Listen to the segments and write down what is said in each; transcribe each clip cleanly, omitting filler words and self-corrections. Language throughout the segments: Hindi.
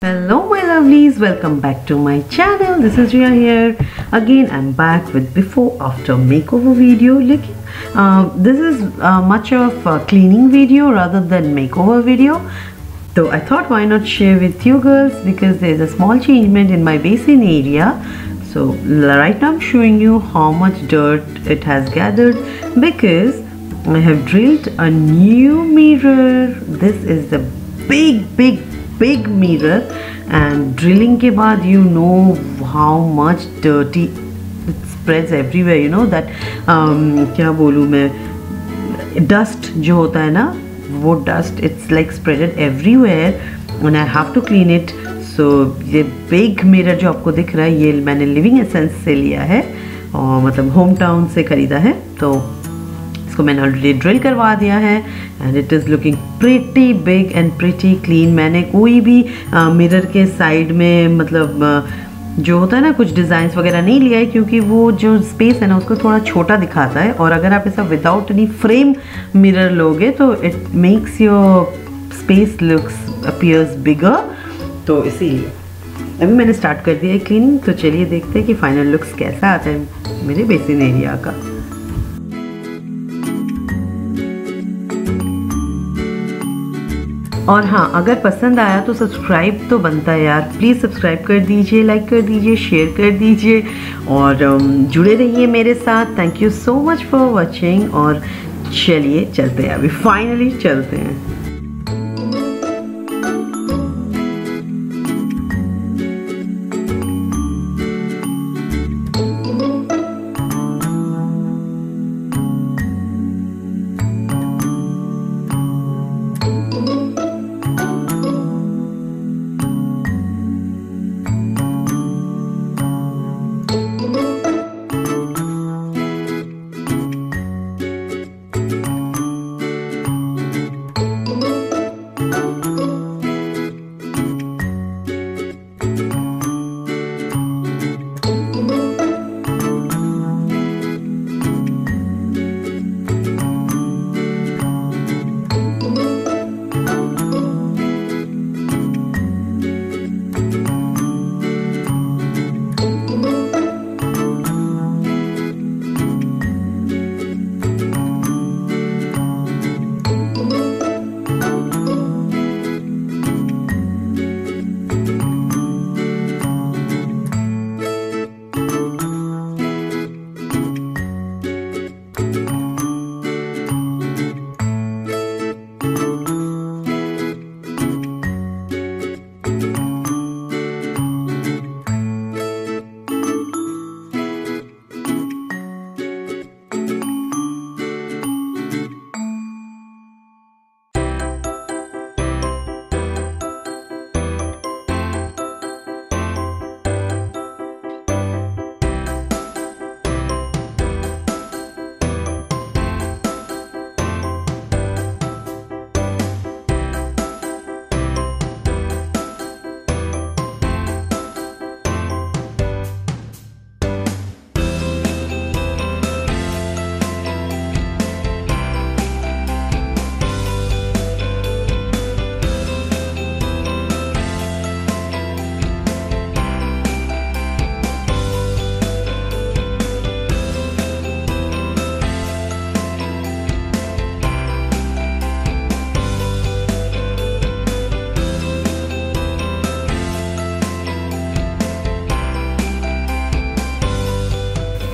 Hello my lovelies, welcome back to my channel. This is Riya here. Again I'm back with before after makeover video. This is much of a cleaning video rather than makeover video. So I thought why not share with you girls, because there's a small changement in my basin area. So right now I'm showing you how much dirt it has gathered, because I have drilled a new mirror. This is the big mirror, and drilling के बाद you know how much dirty it spreads everywhere. You know that क्या बोलूँ मैं, dust जो होता है ना, वो dust it's like spreaded everywhere and I have to clean it. So ये big mirror जो आपको दिख रहा है, ये मैंने लिविंग एसेंस से लिया है और मतलब होम टाउन से खरीदा है. तो इसको मैंने ऑलरेडी ड्रिल करवा दिया है and it is looking pretty big and pretty clean. मैंने कोई भी मिरर के साइड में मतलब जो होता है ना कुछ डिज़ाइंस वगैरह नहीं लिया है, क्योंकि वो जो स्पेस है ना उसको थोड़ा छोटा दिखाता है. और अगर आप ऐसा विदाउट एनी फ्रेम मिरर लोगे तो it makes your space looks appears bigger. तो इसीलिए अभी मैंने स्टार्ट कर दिया है क्लीनिंग. तो चलिए देखते हैं कि फाइनल लुक्स कैसा आता है मेरे बेसिन एरिया का. और हाँ, अगर पसंद आया तो सब्सक्राइब तो बनता है यार. प्लीज़ सब्सक्राइब कर दीजिए, लाइक कर दीजिए, शेयर कर दीजिए और जुड़े रहिए मेरे साथ. Thank you so much for watching. और चलिए चलते हैं, अभी फाइनली चलते हैं.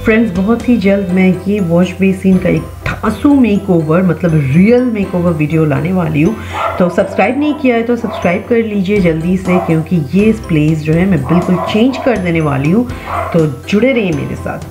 फ्रेंड्स, बहुत ही जल्द मैं ये वॉश बेसिन का एक ठासू मेकओवर मतलब रियल मेकओवर वीडियो लाने वाली हूँ. तो सब्सक्राइब नहीं किया है तो सब्सक्राइब कर लीजिए जल्दी से, क्योंकि ये प्लेस जो है मैं बिल्कुल चेंज कर देने वाली हूँ. तो जुड़े रहिए मेरे साथ.